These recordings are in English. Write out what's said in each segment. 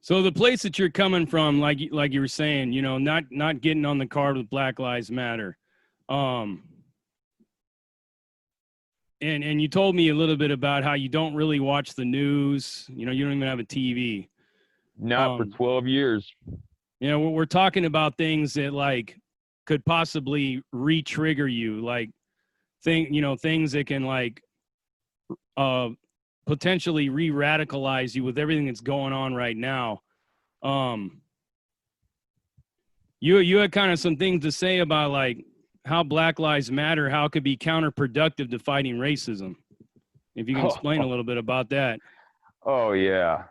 So the place that you're coming from, like you were saying, you know, not getting on the card with Black Lives Matter, um, and you told me a little bit about how you don't really watch the news. You know, you don't even have a TV. Not for 12 years. You know, we're talking about things that like could possibly re-trigger you, like things that can like uh potentially re-radicalize you with everything that's going on right now. Um, you had kind of some things to say about like how Black Lives Matter, how it could be counterproductive to fighting racism. If you can explain a little bit about that. Oh yeah.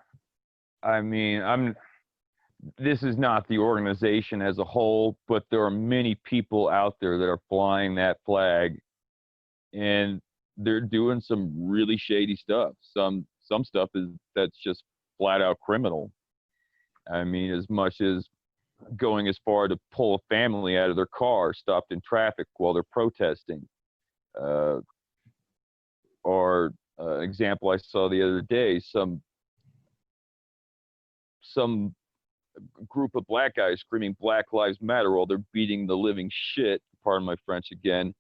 I mean, this is not the organization as a whole, but there are many people out there that are flying that flag, and they're doing some really shady stuff. Some stuff that's just flat out criminal. I mean, as much as going as far to pull a family out of their car stopped in traffic while they're protesting. Uh, or example I saw the other day, some group of black guys screaming Black Lives Matter while they're beating the living shit, pardon my French again,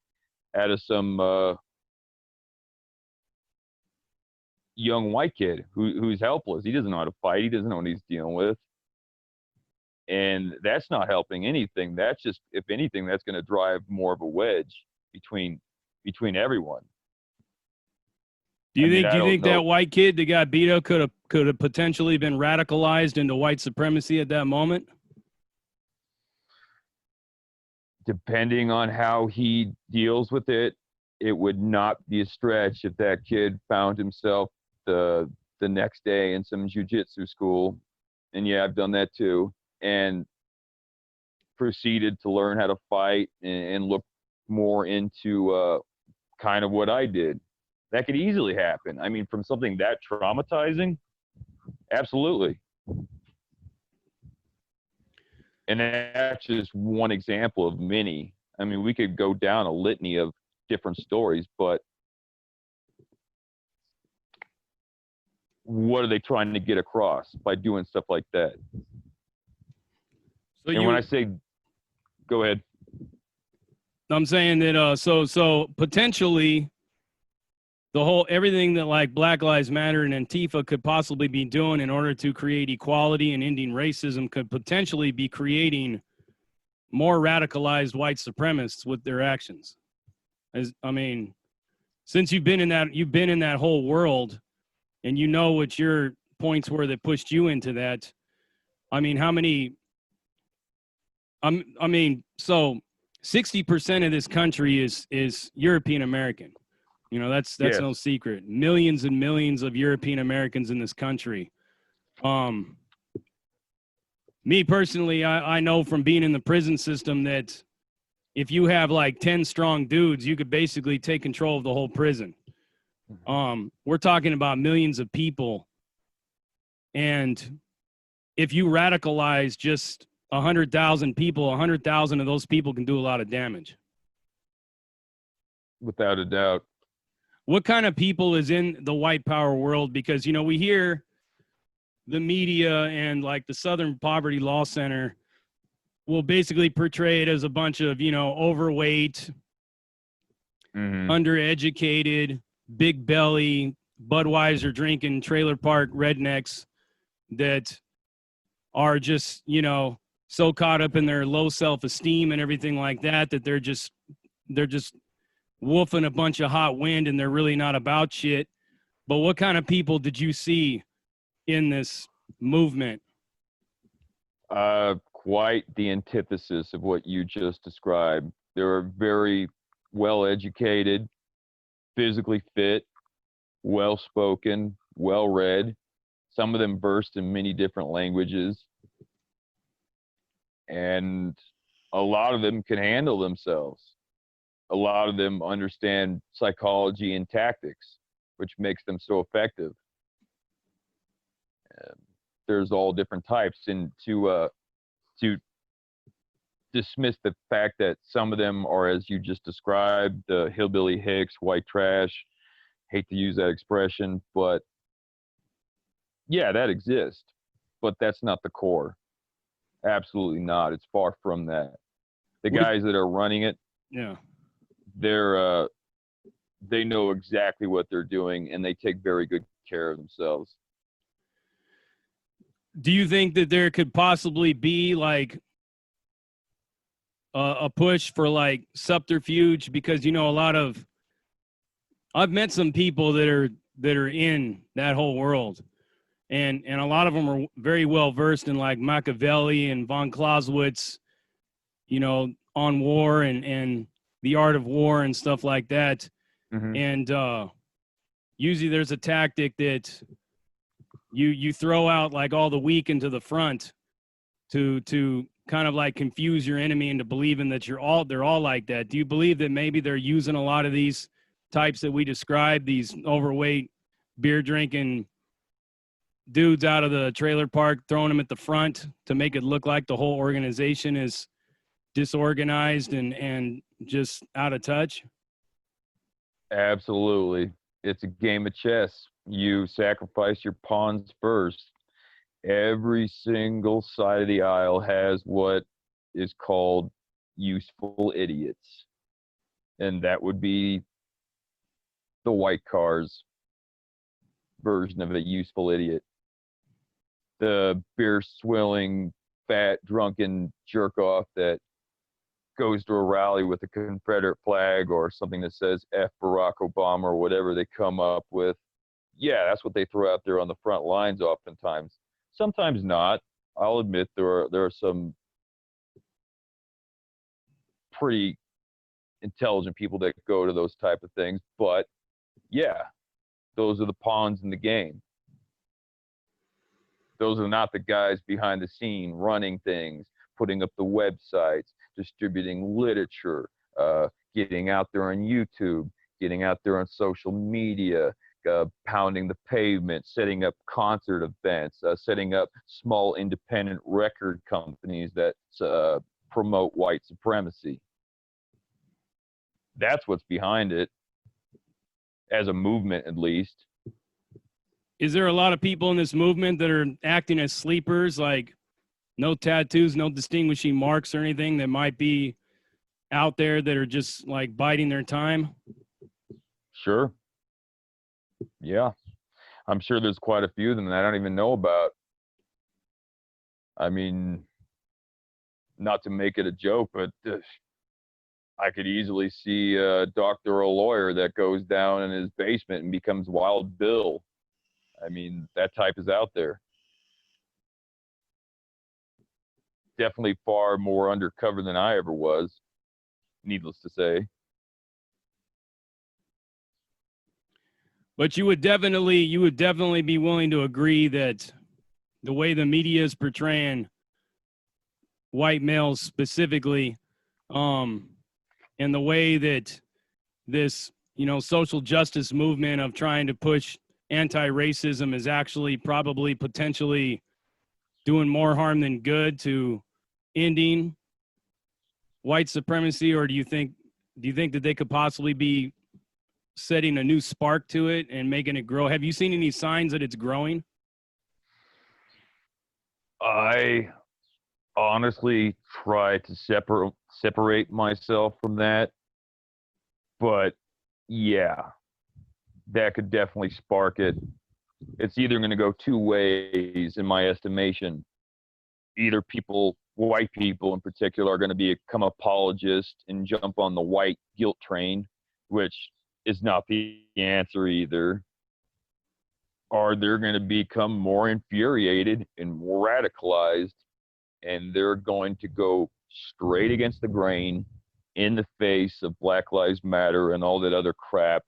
out of some young white kid who's helpless. He doesn't know how to fight. He doesn't know what he's dealing with. And that's not helping anything. That's just, if anything, that's going to drive more of a wedge between everyone. Do you think that white kid that got beat up could have potentially been radicalized into white supremacy at that moment? Depending on how he deals with it, it would not be a stretch if that kid found himself the next day in some jiu-jitsu school, and yeah, I've done that too, and proceeded to learn how to fight and look more into kind of what I did. That could easily happen. I mean, from something that traumatizing, absolutely. And that's just one example of many. I mean, we could go down a litany of different stories, but what are they trying to get across by doing stuff like that? So when I say, go ahead. I'm saying that so potentially the whole everything that like Black Lives Matter and Antifa could possibly be doing in order to create equality and ending racism could potentially be creating more radicalized white supremacists with their actions. I mean, since you've been in that whole world, and you know what your points were that pushed you into that. I mean, how many? I mean, so 60% of this country is European American. You know, that's yes. No secret. Millions and millions of European Americans in this country. Me personally, I know from being in the prison system that if you have like 10 strong dudes, you could basically take control of the whole prison. We're talking about millions of people. And if you radicalize just 100,000 people, 100,000 of those people can do a lot of damage. Without a doubt. What kind of people is in the white power world? Because, you know, we hear the media and like the Southern Poverty Law Center will basically portray it as a bunch of, you know, overweight, undereducated, big belly, Budweiser drinking trailer park rednecks that are just, you know, so caught up in their low self-esteem and everything like that, that they're just woofing a bunch of hot wind and they're really not about shit. But what kind of people did you see in this movement? Quite the antithesis of what you just described. They were very well-educated, physically fit, well-spoken, well-read. Some of them versed in many different languages. And a lot of them can handle themselves. A lot of them understand psychology and tactics, which makes them so effective. There's all different types. And to dismiss the fact that some of them are, as you just described, the hillbilly hicks, white trash, hate to use that expression, but yeah, that exists. but that's not the core. Absolutely not. It's far from that. The guys that are running it, Yeah. they know exactly what they're doing, and they take very good care of themselves. Do you think that there could possibly be like a push for like subterfuge? Because I've met some people that are in that whole world, and a lot of them are very well versed in like Machiavelli and von Clausewitz, on war and the art of war and stuff like that. Mm-hmm. And usually there's a tactic that you throw out like all the weak into the front to kind of like confuse your enemy into believing that they're all like that. Do you believe that maybe they're using a lot of these types that we described, these overweight beer drinking dudes out of the trailer park, throwing them at the front to make it look like the whole organization is disorganized and just out of touch? Absolutely. It's a game of chess. You sacrifice your pawns first. Every single side of the aisle has what is called useful idiots. And that would be the white car's version of a useful idiot. The beer swilling, fat, drunken jerk off that goes to a rally with a Confederate flag or something that says F Barack Obama or whatever they come up with. Yeah, that's what they throw out there on the front lines oftentimes. Sometimes not. I'll admit there are some pretty intelligent people that go to those type of things, but yeah, those are the pawns in the game. Those are not the guys behind the scene running things, putting up the websites, distributing literature, getting out there on YouTube, getting out there on social media, pounding the pavement, setting up concert events, setting up small independent record companies that promote white supremacy. That's what's behind it, as a movement at least. Is there a lot of people in this movement that are acting as sleepers, like no tattoos, no distinguishing marks or anything, that might be out there that are just like biding their time? Sure. Yeah. I'm sure there's quite a few of them that I don't even know about. I mean, not to make it a joke, but I could easily see a doctor or a lawyer that goes down in his basement and becomes Wild Bill. I mean, that type is out there. Definitely far more undercover than I ever was, needless to say. But you would definitely be willing to agree that the way the media is portraying white males specifically, and the way that this, social justice movement of trying to push anti-racism is actually probably potentially doing more harm than good to ending white supremacy? Or do you think that they could possibly be setting a new spark to it and making it grow? Have you seen any signs that it's growing? I honestly try to separate myself from that, but yeah, that could definitely spark it. It's either going to go two ways, in my estimation. Either white people in particular, are going to become apologists and jump on the white guilt train, which is not the answer either. Or they're going to become more infuriated and more radicalized, and they're going to go straight against the grain in the face of Black Lives Matter and all that other crap.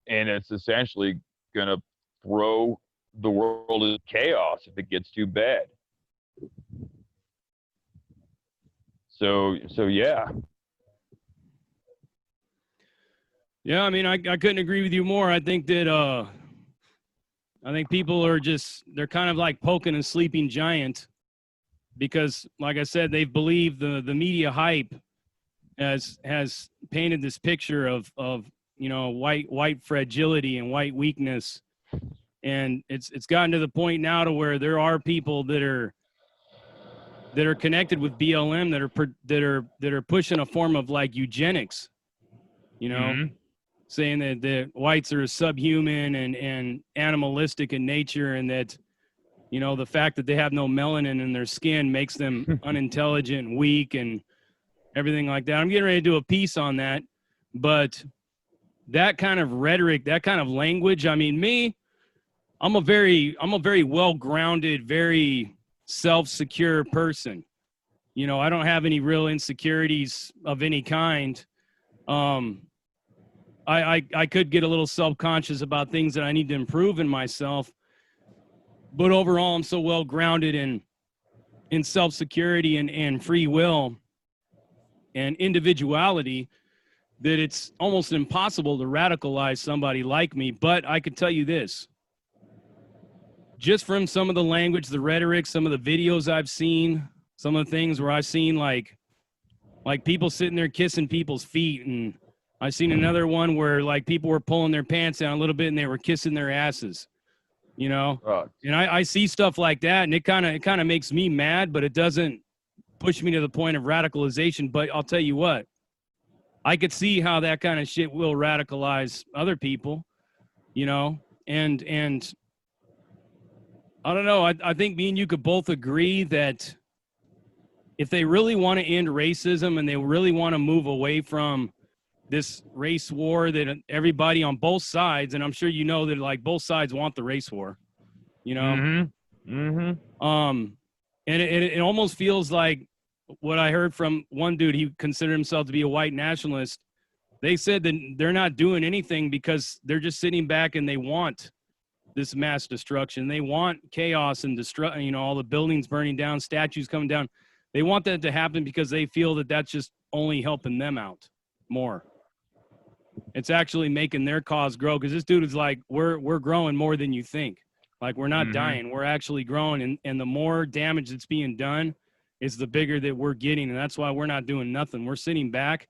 And it's essentially going to throw the world into chaos if it gets too bad. So yeah. Yeah, I mean, I couldn't agree with you more. I think that I think people are they're kind of like poking a sleeping giant, because, like I said, they've believed the media hype has painted this picture of white fragility and white weakness, And it's gotten to the point now to where there are people that are connected with BLM that are pushing a form of like eugenics, you know, saying that the whites are subhuman and animalistic in nature, and that, you know, the fact that they have no melanin in their skin makes them unintelligent and weak and everything like that. I'm getting ready to do a piece on that, but that kind of rhetoric, that kind of language, I mean, I'm a very well-grounded, very self-secure person. You know, I don't have any real insecurities of any kind. I could get a little self-conscious about things that I need to improve in myself, but overall, I'm so well-grounded in self-security and free will and individuality that it's almost impossible to radicalize somebody like me. But I could tell you this, just from some of the language, the rhetoric, some of the videos I've seen, some of the things where I've seen like people sitting there kissing people's feet, and I've seen another one where like people were pulling their pants down a little bit and they were kissing their asses, you know. And I see stuff like that, and it kind of makes me mad, but it doesn't push me to the point of radicalization. But I'll tell you what, I could see how that kind of shit will radicalize other people, you know. And I don't know. I think me and you could both agree that if they really want to end racism and they really want to move away from this race war that everybody on both sides, and I'm sure you know that like both sides want the race war, you know. And it almost feels like what I heard from one dude. He considered himself to be a white nationalist. They said that they're not doing anything because they're just sitting back and they want this mass destruction. They want chaos and you know, all the buildings burning down, statues coming down. They want that to happen because they feel that that's just only helping them out more. It's actually making their cause grow, because this dude is like, we're growing more than you think. Like, we're not dying. We're actually growing. And the more damage that's being done is the bigger that we're getting. And that's why we're not doing nothing. We're sitting back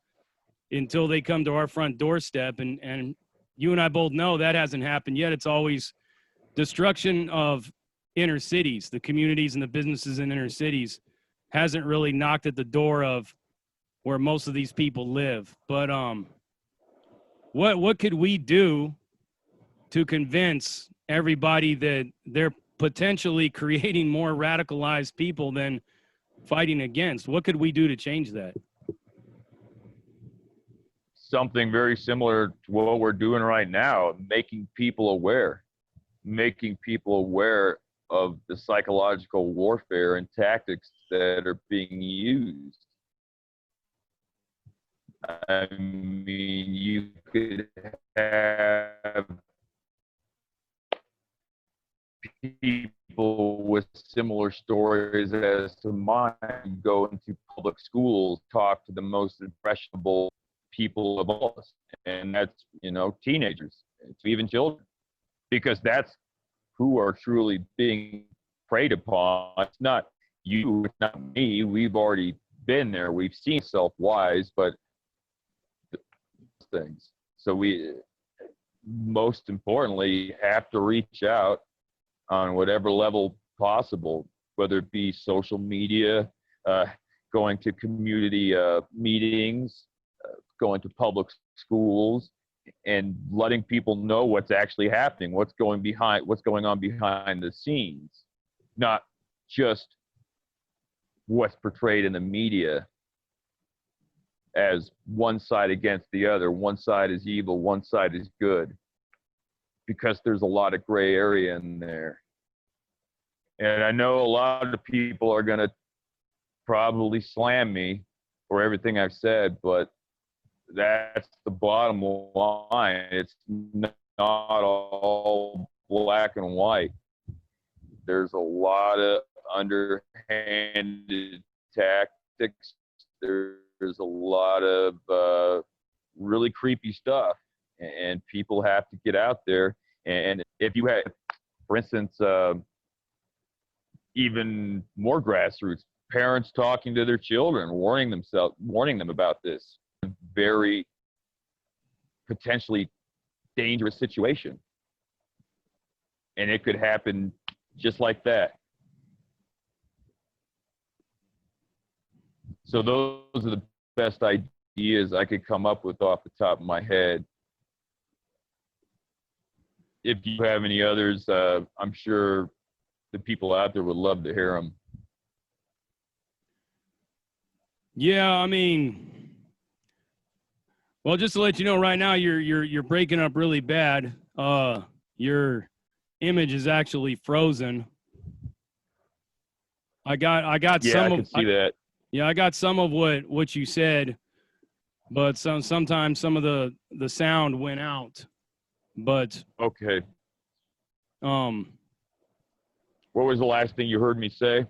until they come to our front doorstep. And you and I both know that hasn't happened yet. It's always destruction of inner cities, the communities and the businesses in inner cities hasn't really knocked at the door of where most of these people live. But what could we do to convince everybody that they're potentially creating more radicalized people than fighting against? What could we do to change that? Something very similar to what we're doing right now, making people aware of the psychological warfare and tactics that are being used. I mean, you could have people with similar stories as to mine go into public schools, talk to the most impressionable people of all us, and that's, you know, teenagers, to even children, because that's who are truly being preyed upon. It's not you, it's not me. We've already been there. We've seen self-wise, but things. So we, most importantly, have to reach out on whatever level possible, whether it be social media, going to community meetings, going to public schools, and letting people know what's actually happening, what's going on behind the scenes, not just what's portrayed in the media as one side against the other. One side is evil, one side is good, because there's a lot of gray area in there. And I know a lot of people are going to probably slam me for everything I've said, but that's the bottom line. It's not all black and white. There's a lot of underhanded tactics. There's a lot of really creepy stuff, and people have to get out there. And if you have, for instance, even more grassroots, parents talking to their children, warning them about this very potentially dangerous situation. and it could happen just like that. So those are the best ideas I could come up with off the top of my head. If you have any others, I'm sure the people out there would love to hear them. Yeah, I mean, well, just to let you know, right now you're breaking up really bad. Your image is actually frozen. I got Yeah, some I of can see that. yeah, I got some of what you said, but sometimes some of the sound went out. But Okay. um, What was the last thing you heard me say?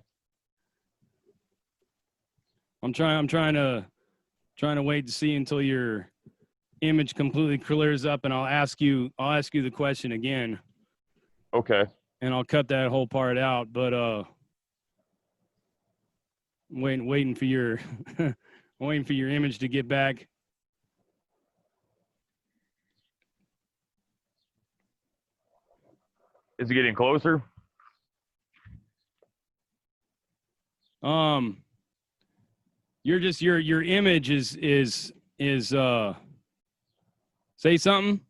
I'm trying to wait to see until your image completely clears up, and I'll ask you the question again, Okay. and I'll cut that whole part out. But waiting for your waiting for your image to get back. Is it getting closer? You're just your image is say something.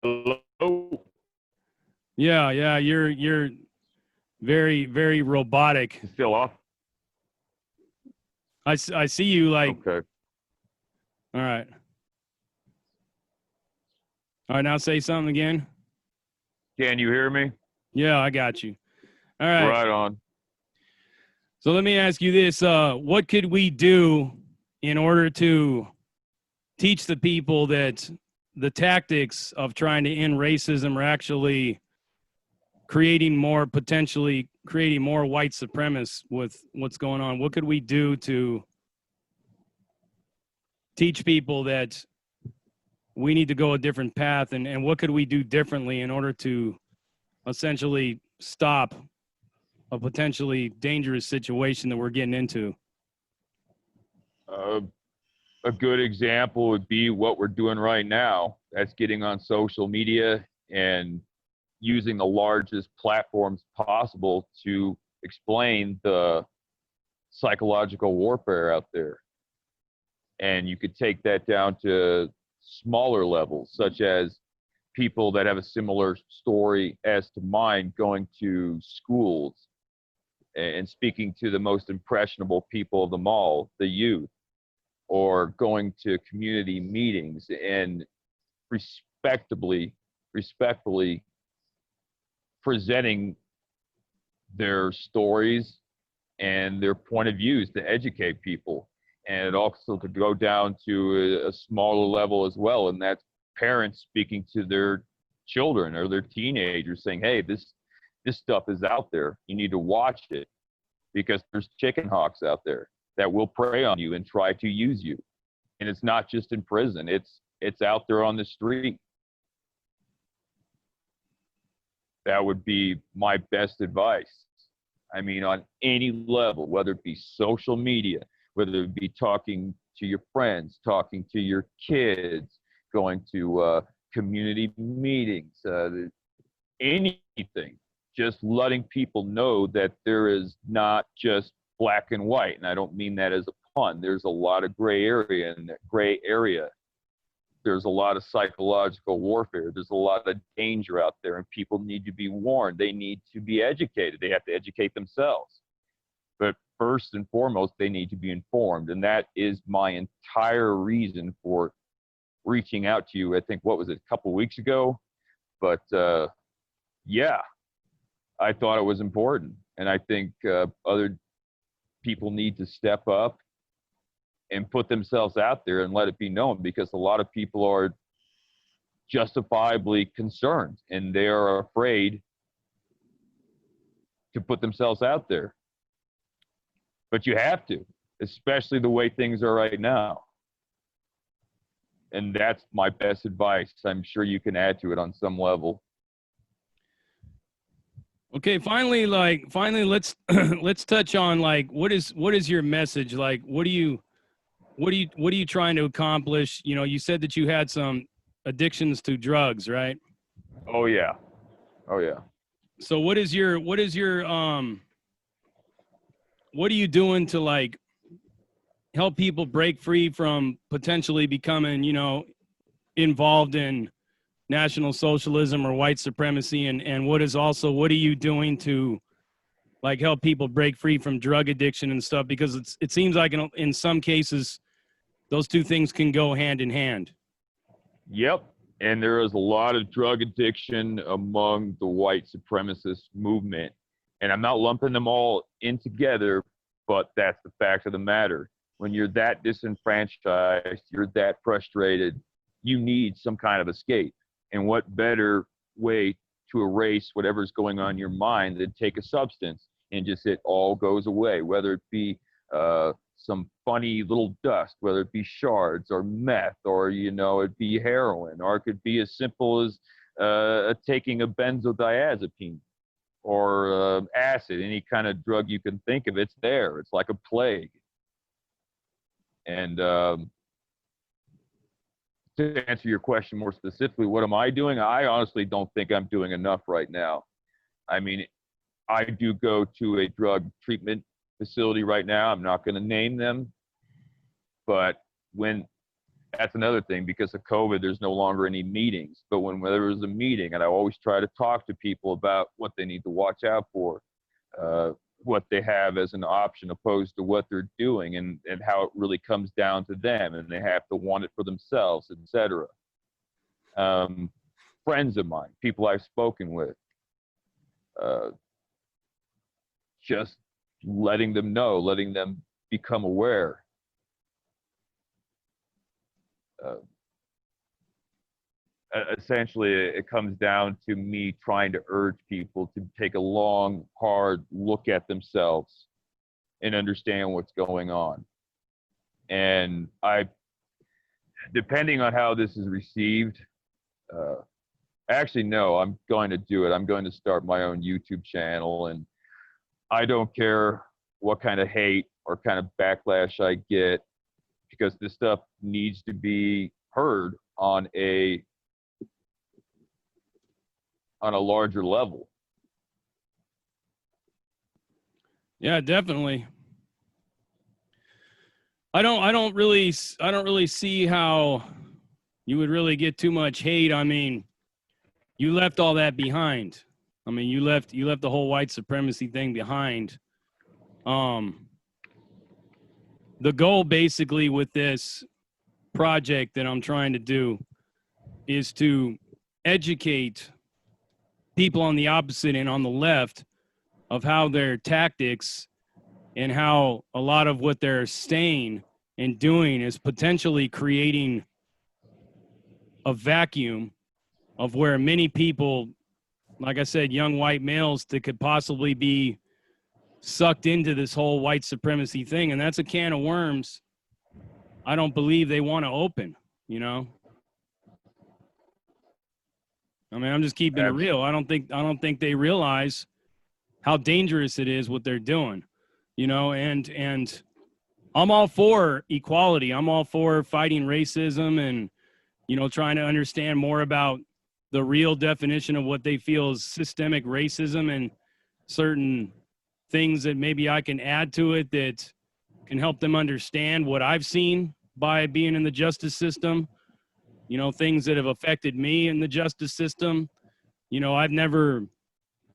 Hello? Yeah, you're very, very robotic. Still off? I see you like, Okay. all right. All right, now say something again. Can you hear me? Yeah, I got you. All right. Right on. So let me ask you this. What could we do in order to teach the people that the tactics of trying to end racism are actually potentially creating more white supremacists with what's going on? What could we do to teach people that we need to go a different path, and what could we do differently in order to essentially stop a potentially dangerous situation that we're getting into? A good example would be what we're doing right now. That's getting on social media and using the largest platforms possible to explain the psychological warfare out there. And you could take that down to smaller levels, such as people that have a similar story as to mine going to schools and speaking to the most impressionable people of them all, the youth, or going to community meetings and respectfully presenting their stories and their point of views to educate people. And it also could go down to a smaller level as well, and that's parents speaking to their children or their teenagers saying, hey, this stuff is out there. You need to watch it because there's chicken hawks out there that will prey on you and try to use you. And it's not just in prison. It's out there on the street. That would be my best advice. I mean, on any level, whether it be social media, whether it be talking to your friends, talking to your kids, going to community meetings, anything, just letting people know that there is not just black and white. And I don't mean that as a pun. There's a lot of gray area, and that gray area, there's a lot of psychological warfare. There's a lot of danger out there, and people need to be warned. They need to be educated. They have to educate themselves. But first and foremost, they need to be informed. And that is my entire reason for reaching out to you. I think, what was it, a couple of weeks ago? But yeah, I thought it was important. And I think other people need to step up and put themselves out there and let it be known, because a lot of people are justifiably concerned and they are afraid to put themselves out there. But you have to, especially the way things are right now. And that's my best advice. I'm sure you can add to it on some level. Okay, finally, let's let's touch on, like, what is your message? Like, what are you trying to accomplish? You know, you said that you had some addictions to drugs, right? Oh yeah. Oh yeah. So what are you doing to like help people break free from potentially becoming, involved in national socialism or white supremacy, and what are you doing to like help people break free from drug addiction and stuff, because it seems like in some cases those two things can go hand in hand. Yep. And there is a lot of drug addiction among the white supremacist movement. And I'm not lumping them all in together, but that's the fact of the matter. When you're that disenfranchised, you're that frustrated, you need some kind of escape. And what better way to erase whatever's going on in your mind than take a substance and just it all goes away, whether it be some funny little dust, whether it be shards or meth, or it'd be heroin, or it could be as simple as taking a benzodiazepine or acid. Any kind of drug you can think of, it's there. It's like a plague. And to answer your question more specifically, what am I doing? I honestly don't think I'm doing enough right now. I mean, I do go to a drug treatment facility right now. I'm not going to name them, but that's another thing, because of COVID, there's no longer any meetings. But when there was a meeting, and I always try to talk to people about what they need to watch out for, what they have as an option opposed to what they're doing, and how it really comes down to them, and they have to want it for themselves, etc. Friends of mine, people I've spoken with, just letting them know, letting them become aware. Essentially, it comes down to me trying to urge people to take a long, hard look at themselves and understand what's going on. And depending on how this is received, actually, no, I'm going to do it. I'm going to start my own YouTube channel, and I don't care what kind of hate or kind of backlash I get, because this stuff needs to be heard on a larger level. Yeah, definitely. I don't really see how you would really get too much hate. I mean, you left all that behind. I mean, you left the whole white supremacy thing behind. The goal basically with this project that I'm trying to do is to educate people on the opposite and on the left of how their tactics and how a lot of what they're saying and doing is potentially creating a vacuum of where many people, like I said, young white males, that could possibly be sucked into this whole white supremacy thing. And that's a can of worms I don't believe they want to open, I mean, I'm just keeping it real. I don't think they realize how dangerous it is what they're doing, and I'm all for equality. I'm all for fighting racism and, trying to understand more about the real definition of what they feel is systemic racism, and certain things that maybe I can add to it that can help them understand what I've seen by being in the justice system, things that have affected me in the justice system. I've never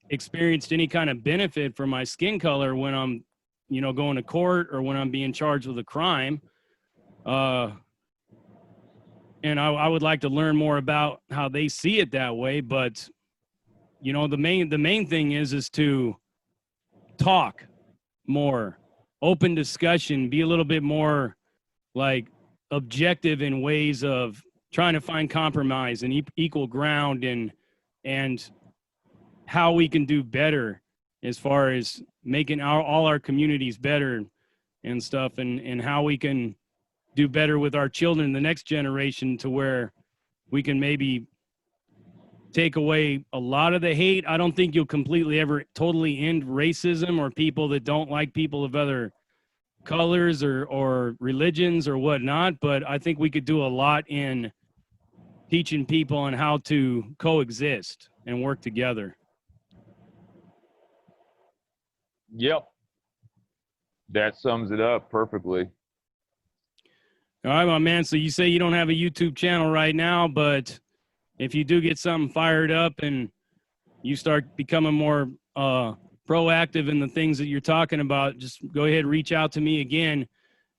experienced any kind of benefit from my skin color when I'm, going to court or when I'm being charged with a crime. And I would like to learn more about how they see it that way. But, the main thing is to talk more, open discussion, be a little bit more like objective in ways of trying to find compromise and equal ground, and how we can do better as far as making all our communities better and stuff, and how we can do better with our children, the next generation, to where we can maybe take away a lot of the hate. I don't think you'll completely ever totally end racism or people that don't like people of other colors or religions or whatnot, but I think we could do a lot in teaching people on how to coexist and work together. Yep. That sums it up perfectly. All right, my man. So you say you don't have a YouTube channel right now, but if you do get something fired up and you start becoming more proactive in the things that you're talking about, just go ahead and reach out to me again,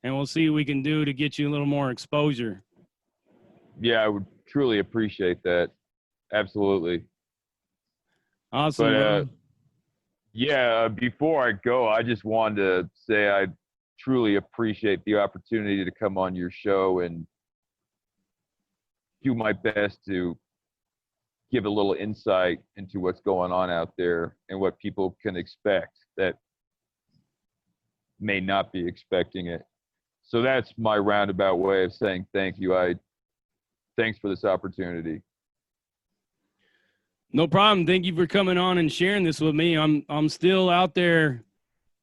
and we'll see what we can do to get you a little more exposure. Yeah, I would truly appreciate that. Absolutely. Awesome, But bro. yeah, before I go, I just wanted to say I truly appreciate the opportunity to come on your show and do my best to give a little insight into what's going on out there and what people can expect that may not be expecting it. So that's my roundabout way of saying thank you. Thanks for this opportunity. No problem. Thank you for coming on and sharing this with me. I'm still out there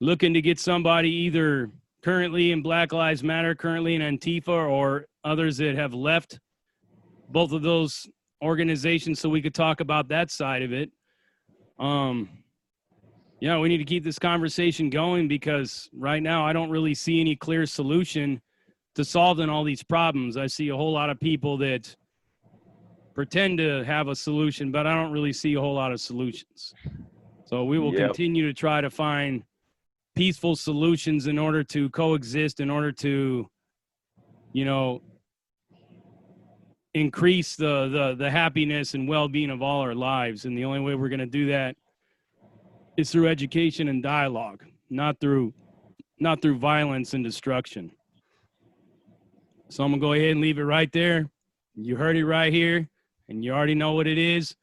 looking to get somebody either currently in Black Lives Matter, currently in Antifa, or others that have left both of those organizations so we could talk about that side of it. Yeah, we need to keep this conversation going because right now I don't really see any clear solution to solving all these problems. I see a whole lot of people that pretend to have a solution, but I don't really see a whole lot of solutions. So we will continue to try to find peaceful solutions in order to coexist, in order to, you know, increase the happiness and well-being of all our lives. And the only way we're going to do that is through education and dialogue, not through violence and destruction. So I'm going to go ahead and leave it right there. You heard it right here, and you already know what it is.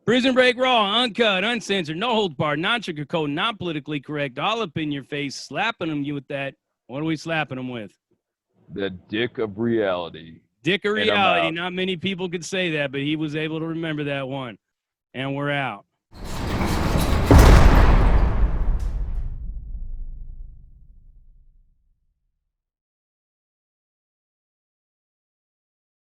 Prison Break Raw, uncut, uncensored, no holds barred, non-sugarcoat, not politically correct, all up in your face, slapping them you with that. What are we slapping them with? The dick of reality. Dick of reality. Not many people could say that, but he was able to remember that one. And we're out.